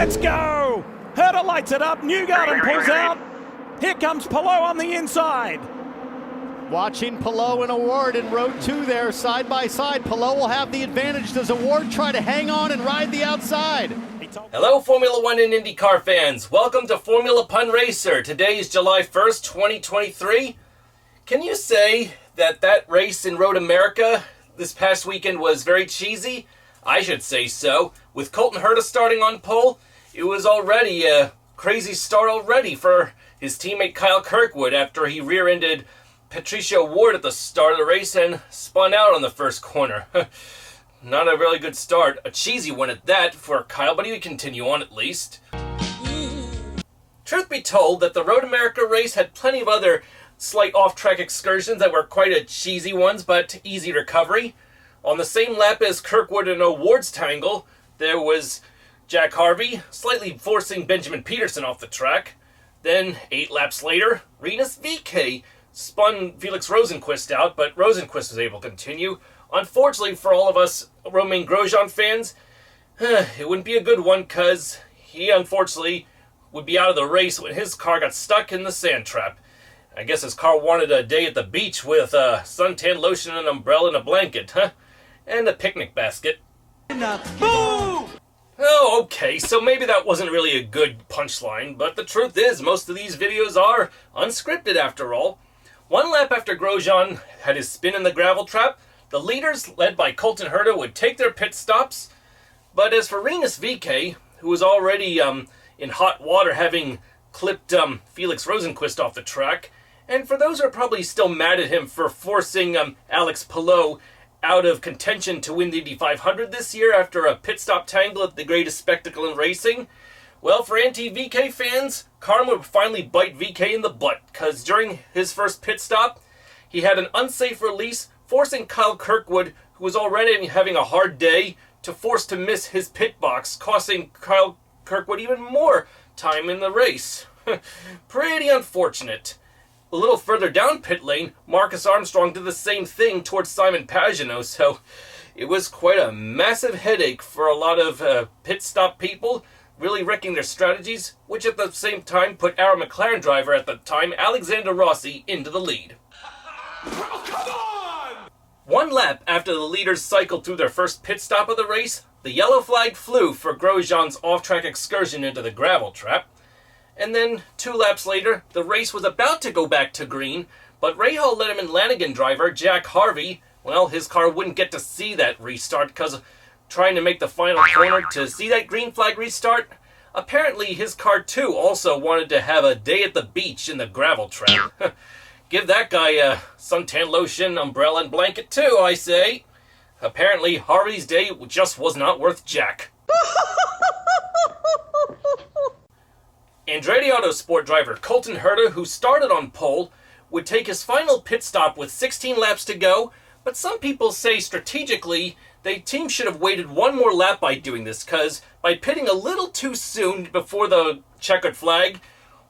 Let's go! Herder lights it up, Newgarden pulls out. Here comes Palou on the inside. Watching Palou and Award in row 2 there, side by side. Palou will have the advantage. Does Award try to hang on and ride the outside? Hello, Formula One and IndyCar fans. Welcome to Formula Pun Racer. Today is July 1st, 2023. Can you say that race in Road America this past weekend was very cheesy? I should say so. With Colton Herta starting on pole, it was already a crazy start already for his teammate Kyle Kirkwood after he rear-ended Patricia Ward at the start of the race and spun out on the first corner. Not a really good start. A cheesy one at that for Kyle, but he would continue on at least. Truth be told, that the Road America race had plenty of other slight off-track excursions that were quite a cheesy ones, but easy recovery. On the same lap as Kirkwood and Award's tangle, there was Jack Harvey slightly forcing Benjamin Peterson off the track. Then, 8 laps later, Rinus VeeKay spun Felix Rosenqvist out, but Rosenqvist was able to continue. Unfortunately for all of us Romain Grosjean fans, it wouldn't be a good one because he unfortunately would be out of the race when his car got stuck in the sand trap. I guess his car wanted a day at the beach with suntan lotion, an umbrella, and a blanket, and a picnic basket. Boom! Oh, okay, so maybe that wasn't really a good punchline, but the truth is most of these videos are unscripted after all. One lap after Grosjean had his spin in the gravel trap, the leaders, led by Colton Herta, would take their pit stops. But as for Rinus VeeKay, who was already in hot water having clipped Felix Rosenqvist off the track, and for those who are probably still mad at him for forcing Alex Palou out of contention to win the Indy 500 this year after a pit stop tangle at the greatest spectacle in racing, well, for anti-VeeKay fans, karma would finally bite VeeKay in the butt, because during his first pit stop, he had an unsafe release, forcing Kyle Kirkwood, who was already having a hard day, to force to miss his pit box, costing Kyle Kirkwood even more time in the race. Pretty unfortunate. A little further down pit lane, Marcus Armstrong did the same thing towards Simon Pagenaud, so it was quite a massive headache for a lot of pit stop people, really wrecking their strategies, which at the same time put our McLaren driver at the time, Alexander Rossi, into the lead. Oh, come on! One lap after the leaders cycled through their first pit stop of the race, the yellow flag flew for Grosjean's off-track excursion into the gravel trap. And then, 2 laps later, the race was about to go back to green, but Rahal Letterman Lanigan driver Jack Harvey, well, his car wouldn't get to see that restart because of trying to make the final corner to see that green flag restart. Apparently, his car too also wanted to have a day at the beach in the gravel trap. Give that guy a suntan lotion, umbrella, and blanket too, I say. Apparently, Harvey's day just was not worth jack. Andretti Autosport driver Colton Herta, who started on pole, would take his final pit stop with 16 laps to go, but some people say strategically the team should have waited one more lap by doing this, because by pitting a little too soon before the checkered flag,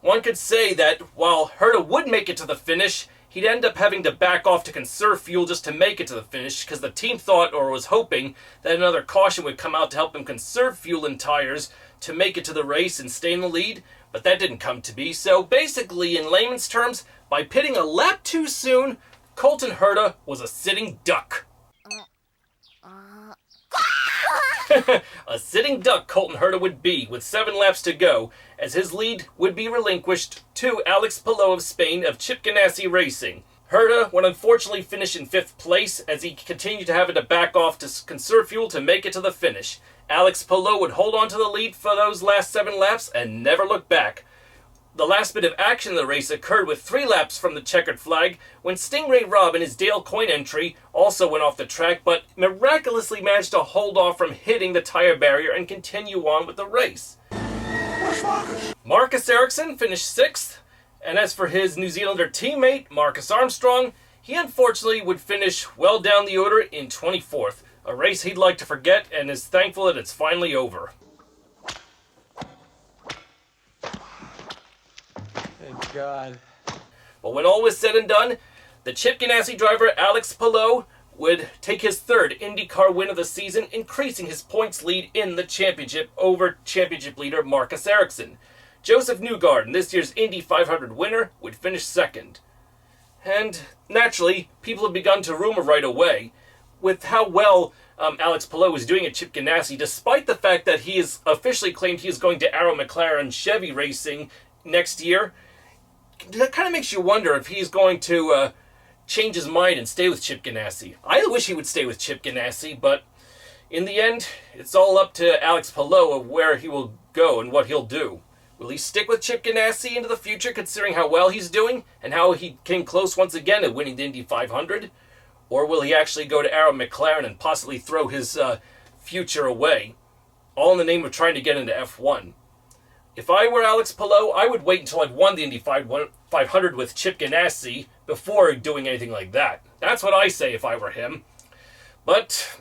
one could say that while Herta would make it to the finish, he'd end up having to back off to conserve fuel just to make it to the finish, because the team thought or was hoping that another caution would come out to help him conserve fuel and tires to make it to the race and stay in the lead, but that didn't come to be. So basically, in layman's terms, by pitting a lap too soon, Colton Herta was a sitting duck. A sitting duck Colton Herta would be with 7 laps to go, as his lead would be relinquished to Alex Palou of Spain of Chip Ganassi Racing. Herta would unfortunately finish in 5th place as he continued to have to back off to conserve fuel to make it to the finish. Alex Palou would hold on to the lead for those last 7 laps and never look back. The last bit of action in the race occurred with 3 laps from the checkered flag when Stingray Robb in his Dale Coyne entry also went off the track, but miraculously managed to hold off from hitting the tire barrier and continue on with the race. Where's Marcus? Marcus Ericsson finished 6th, and as for his New Zealander teammate, Marcus Armstrong, he unfortunately would finish well down the order in 24th, a race he'd like to forget and is thankful that it's finally over. Thank God. But when all was said and done, the Chip Ganassi driver Alex Palou would take his third IndyCar win of the season, increasing his points lead in the championship over championship leader Marcus Ericsson. Joseph Newgarden, this year's Indy 500 winner, would finish second. And naturally, people have begun to rumor right away with how well Alex Palou is doing at Chip Ganassi, despite the fact that he has officially claimed he is going to Arrow McLaren Chevy racing next year. That kind of makes you wonder if he's going to change his mind and stay with Chip Ganassi. I wish he would stay with Chip Ganassi, but in the end, it's all up to Alex Palou of where he will go and what he'll do. Will he stick with Chip Ganassi into the future, considering how well he's doing and how he came close once again at winning the Indy 500? Or will he actually go to Arrow McLaren and possibly throw his future away, all in the name of trying to get into F1? If I were Alex Palou, I would wait until I've won the Indy 500 with Chip Ganassi before doing anything like that. That's what I say if I were him. But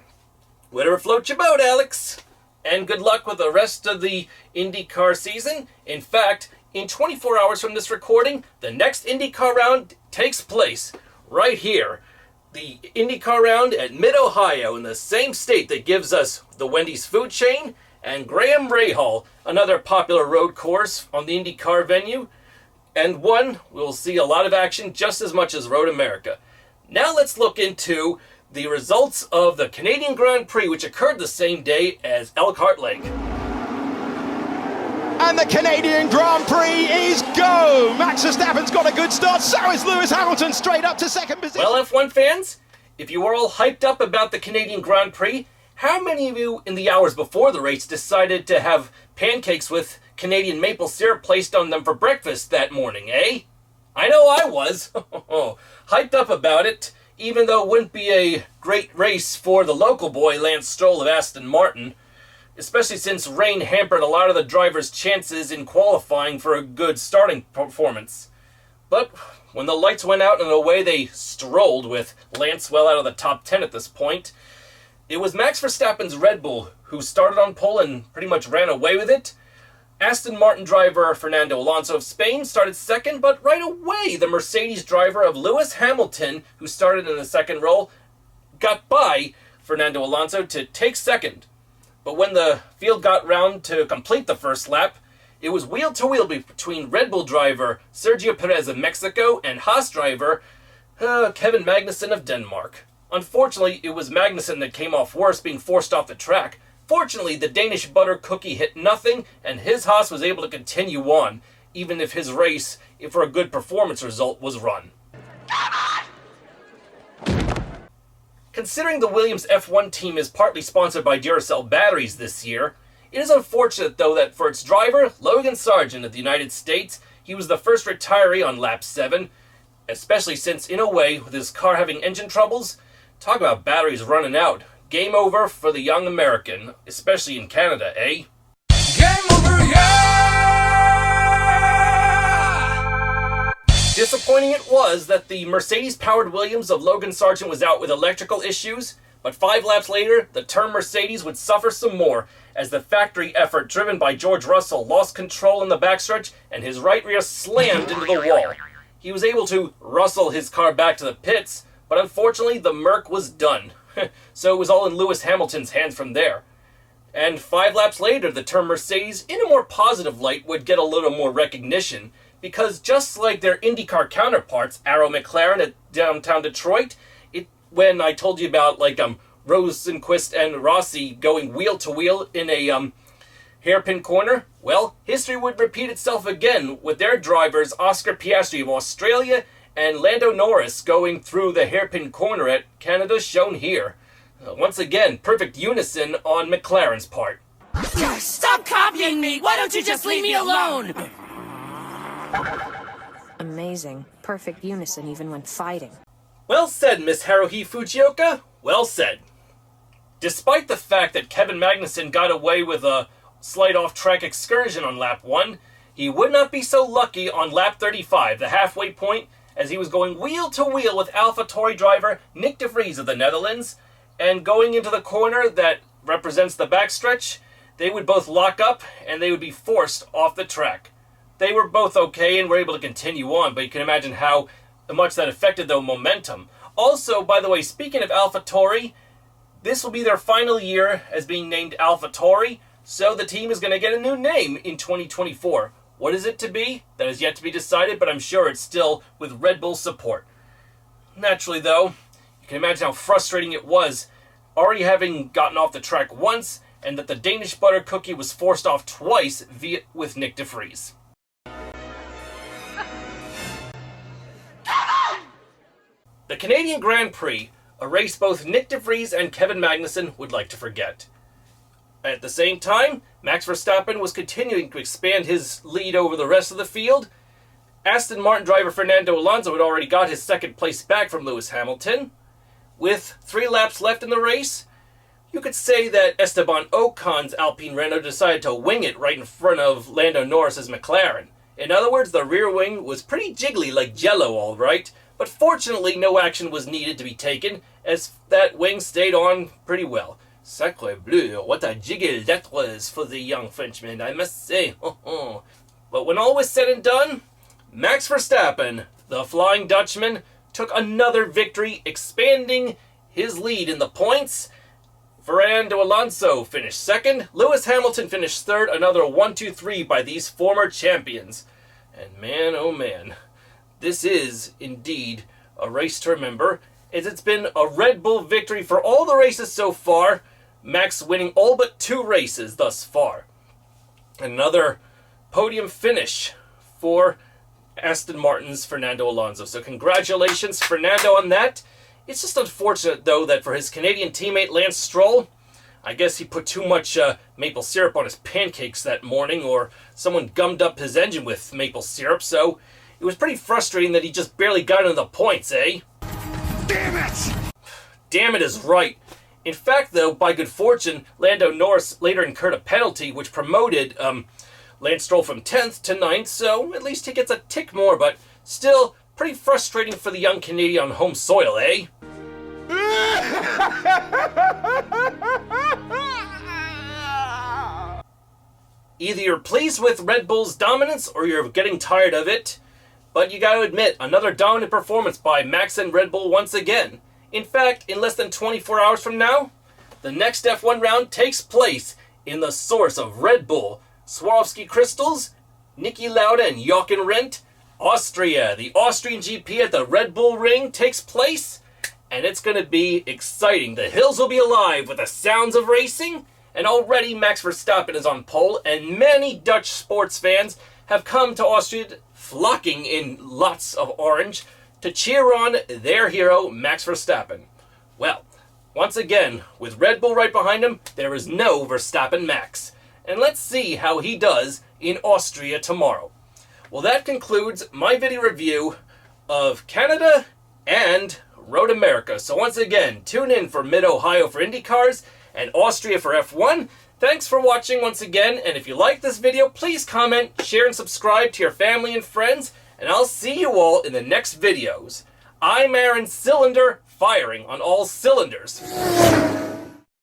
whatever floats your boat, Alex. And good luck with the rest of the IndyCar season. In fact, in 24 hours from this recording, the next IndyCar round takes place right here. The IndyCar round at Mid-Ohio, in the same state that gives us the Wendy's food chain and Graham Rahal, another popular road course on the IndyCar venue, and one we'll see a lot of action just as much as Road America. Now let's look into the results of the Canadian Grand Prix, which occurred the same day as Elkhart Lake. And the Canadian Grand Prix is go! Max Verstappen's got a good start, so is Lewis Hamilton straight up to second position. Well, F1 fans, if you were all hyped up about the Canadian Grand Prix, how many of you in the hours before the race decided to have pancakes with Canadian maple syrup placed on them for breakfast that morning, eh? I know I was. Hyped up about it, even though it wouldn't be a great race for the local boy Lance Stroll of Aston Martin, especially since rain hampered a lot of the drivers' chances in qualifying for a good starting performance. But when the lights went out and away they strolled with Lance well out of the top 10 at this point, it was Max Verstappen's Red Bull who started on pole and pretty much ran away with it. Aston Martin driver Fernando Alonso of Spain started second, but right away the Mercedes driver of Lewis Hamilton, who started in the second row, got by Fernando Alonso to take second. But when the field got round to complete the first lap, it was wheel-to-wheel between Red Bull driver Sergio Perez of Mexico and Haas driver Kevin Magnussen of Denmark. Unfortunately, it was Magnussen that came off worse, being forced off the track. Fortunately, the Danish butter cookie hit nothing, and his Haas was able to continue on, even if his race, for a good performance result, was run. Considering the Williams F1 team is partly sponsored by Duracell batteries this year, it is unfortunate, though, that for its driver, Logan Sargent of the United States, he was the first retiree on lap 7, especially since, in a way, with his car having engine troubles, talk about batteries running out. Game over for the young American, especially in Canada, eh? Game over, yeah! Disappointing it was that the Mercedes-powered Williams of Logan Sargent was out with electrical issues, but 5 laps later, the term Mercedes would suffer some more as the factory effort driven by George Russell lost control in the backstretch and his right rear slammed into the wall. He was able to rustle his car back to the pits, but unfortunately the Merc was done. So it was all in Lewis Hamilton's hands from there. And 5 laps later, the term Mercedes, in a more positive light, would get a little more recognition, because just like their IndyCar counterparts, Arrow McLaren at downtown Detroit, when I told you about Rosenquist and Rossi going wheel to wheel in a hairpin corner, well, history would repeat itself again with their drivers Oscar Piastri of Australia and Lando Norris going through the hairpin corner at Canada, shown here. Once again, perfect unison on McLaren's part. Stop copying me! Why don't you just leave me alone? Amazing. Perfect unison even when fighting. Well said, Miss Haruhi Fujioka. Well said. Despite the fact that Kevin Magnussen got away with a slight off-track excursion on lap 1, he would not be so lucky on lap 35, the halfway point, as he was going wheel-to-wheel with AlphaTauri driver Nick de Vries of the Netherlands, and going into the corner that represents the backstretch, they would both lock up and they would be forced off the track. They were both okay and were able to continue on, but you can imagine how much that affected their momentum. Also, by the way, speaking of AlphaTauri, this will be their final year as being named AlphaTauri, so the team is going to get a new name in 2024. What is it to be? That is yet to be decided, but I'm sure it's still with Red Bull support. Naturally, though, you can imagine how frustrating it was already having gotten off the track once, and that the Danish butter cookie was forced off twice with Nick de Vries. The Canadian Grand Prix, a race both Nick de Vries and Kevin Magnussen would like to forget. At the same time, Max Verstappen was continuing to expand his lead over the rest of the field. Aston Martin driver Fernando Alonso had already got his second place back from Lewis Hamilton. With 3 laps left in the race, you could say that Esteban Ocon's Alpine Renault decided to wing it right in front of Lando Norris's McLaren. In other words, the rear wing was pretty jiggly like jello, all right, but fortunately no action was needed to be taken, as that wing stayed on pretty well. Sacre bleu, what a jiggle that was for the young Frenchman, I must say. But when all was said and done, Max Verstappen, the Flying Dutchman, took another victory, expanding his lead in the points. Fernando Alonso finished second. Lewis Hamilton finished third. Another 1-2-3 by these former champions. And man, oh man, this is indeed a race to remember, as it's been a Red Bull victory for all the races so far. Max winning all but 2 races thus far. Another podium finish for Aston Martin's Fernando Alonso. So congratulations, Fernando, on that. It's just unfortunate, though, that for his Canadian teammate Lance Stroll, I guess he put too much maple syrup on his pancakes that morning, or someone gummed up his engine with maple syrup, so it was pretty frustrating that he just barely got into the points, eh? Damn it! Damn it is right. In fact, though, by good fortune, Lando Norris later incurred a penalty which promoted Lance Stroll from 10th to 9th, so at least he gets a tick more, but still pretty frustrating for the young Canadian on home soil, eh? Either you're pleased with Red Bull's dominance or you're getting tired of it, but you gotta admit, another dominant performance by Max and Red Bull once again. In fact, in less than 24 hours from now, the next F1 round takes place in the source of Red Bull, Swarovski Crystals, Niki Lauda and Jochen Rindt, Austria. The Austrian GP at the Red Bull Ring takes place, and it's going to be exciting. The hills will be alive with the sounds of racing, and already Max Verstappen is on pole, and many Dutch sports fans have come to Austria, flocking in lots of orange, to cheer on their hero, Max Verstappen. Well, once again, with Red Bull right behind him, there is no Verstappen Max. And let's see how he does in Austria tomorrow. Well, that concludes my video review of Canada and Road America. So once again, tune in for Mid-Ohio for IndyCars and Austria for F1. Thanks for watching once again, and if you like this video, please comment, share, and subscribe to your family and friends, and I'll see you all in the next videos. I'm Aaron Cylinder, firing on all cylinders.